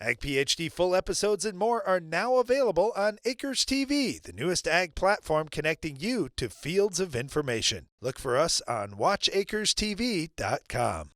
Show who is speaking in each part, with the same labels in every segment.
Speaker 1: Ag PhD full episodes and more are now available on Acres TV, the newest ag platform connecting you to fields of information. Look for us on watchacrestv.com.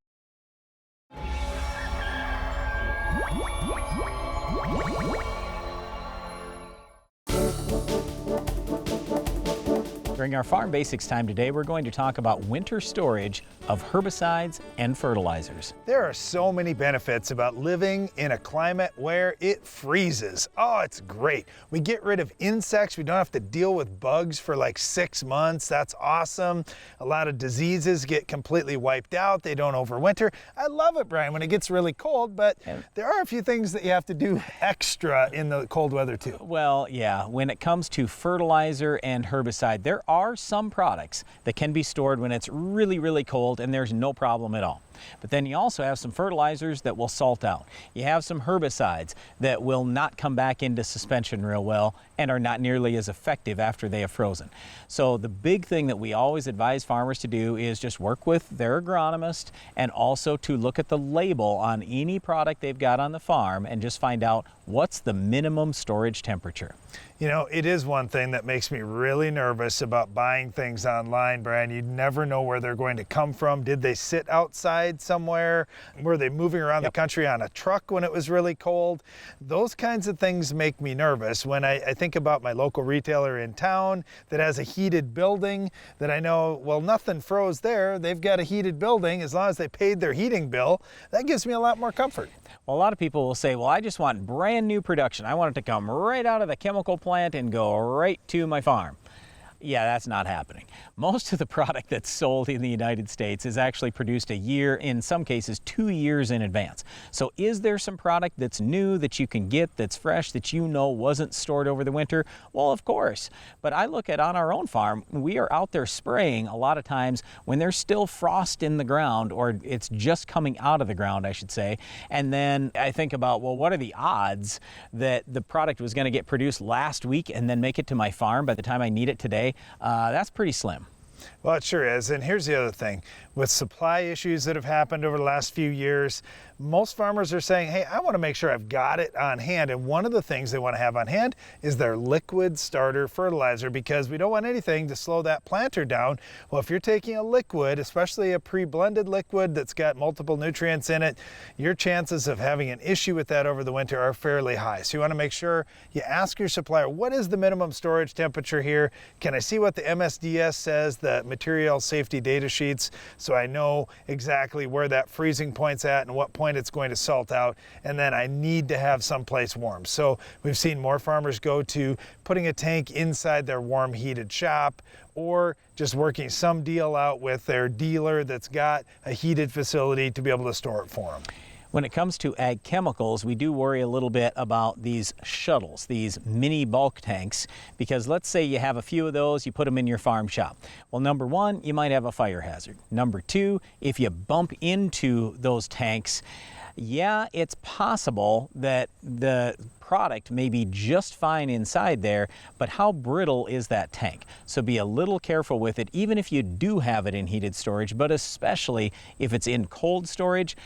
Speaker 2: During our Farm Basics time today, we're going to talk about winter storage of herbicides and fertilizers.
Speaker 1: There are so many benefits about living in a climate where it freezes. Oh, it's great. We get rid of insects. We don't have to deal with bugs for like 6 months. That's awesome. A lot of diseases get completely wiped out. They don't overwinter. I love it, Brian, when it gets really cold, but there are a few things that you have to do extra in the cold weather too.
Speaker 2: Well, yeah, when it comes to fertilizer and herbicide, there are some products that can be stored when it's really, really cold and there's no problem at all. But then you also have some fertilizers that will salt out. You have some herbicides that will not come back into suspension real well and are not nearly as effective after they have frozen. So the big thing that we always advise farmers to do is just work with their agronomist and also to look at the label on any product they've got on the farm and just find out what's the minimum storage temperature.
Speaker 1: You know, it is one thing that makes me really nervous about buying things online, Brian. You never know where they're going to come from. Did they sit outside somewhere? Were they moving around the country on a truck when it was really cold? Those kinds of things make me nervous when I think about my local retailer in town that has a heated building that I know, well, nothing froze there. They've got a heated building. As long as they paid their heating bill, that gives me a lot more comfort.
Speaker 2: Well, a lot of people will say, well, I just want brand new production. I want it to come right out of the chemical plant and go right to my farm. Yeah, that's not happening. Most of the product that's sold in the United States is actually produced a year, in some cases 2 years in advance. So is there some product that's new that you can get, that's fresh, that you know wasn't stored over the winter? Well, of course. But I look at on our own farm, we are out there spraying a lot of times when there's still frost in the ground, or it's just coming out of the ground, I should say. And then I think about, well, what are the odds that the product was going to get produced last week and then make it to my farm by the time I need it today? That's pretty slim.
Speaker 1: Well, it sure is. And here's the other thing. With supply issues that have happened over the last few years, most farmers are saying, hey, I want to make sure I've got it on hand. And one of the things they want to have on hand is their liquid starter fertilizer, because we don't want anything to slow that planter down. Well, if you're taking a liquid, especially a pre-blended liquid that's got multiple nutrients in it, your chances of having an issue with that over the winter are fairly high. So you want to make sure you ask your supplier, what is the minimum storage temperature here? Can I see what the MSDS says, the material safety data sheets, so I know exactly where that freezing point's at and what point it's going to salt out, and then I need to have someplace warm. So we've seen more farmers go to putting a tank inside their warm heated shop, or just working some deal out with their dealer that's got a heated facility to be able to store it for them.
Speaker 2: When it comes to ag chemicals, we do worry a little bit about these shuttles, these mini bulk tanks, because let's say you have a few of those, you put them in your farm shop. Well, number one, you might have a fire hazard. Number two, if you bump into those tanks, yeah, it's possible that the product may be just fine inside there, but how brittle is that tank? So be a little careful with it, even if you do have it in heated storage, but especially if it's in cold storage.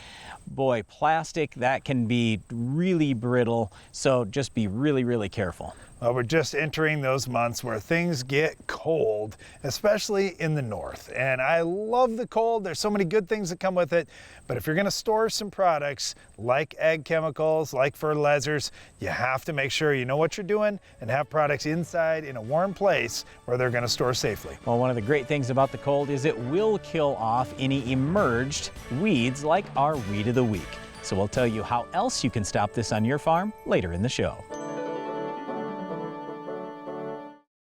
Speaker 2: Boy, plastic, that can be really brittle, so just be really, really careful.
Speaker 1: Well, we're just entering those months where things get cold, especially in the north. And I love the cold. There's so many good things that come with it. But if you're going to store some products like ag chemicals, like fertilizers, you have to make sure you know what you're doing and have products inside in a warm place where they're going to store safely.
Speaker 2: Well, one of the great things about the cold is it will kill off any emerged weeds like our weed of the week. So we'll tell you how else you can stop this on your farm later in the show.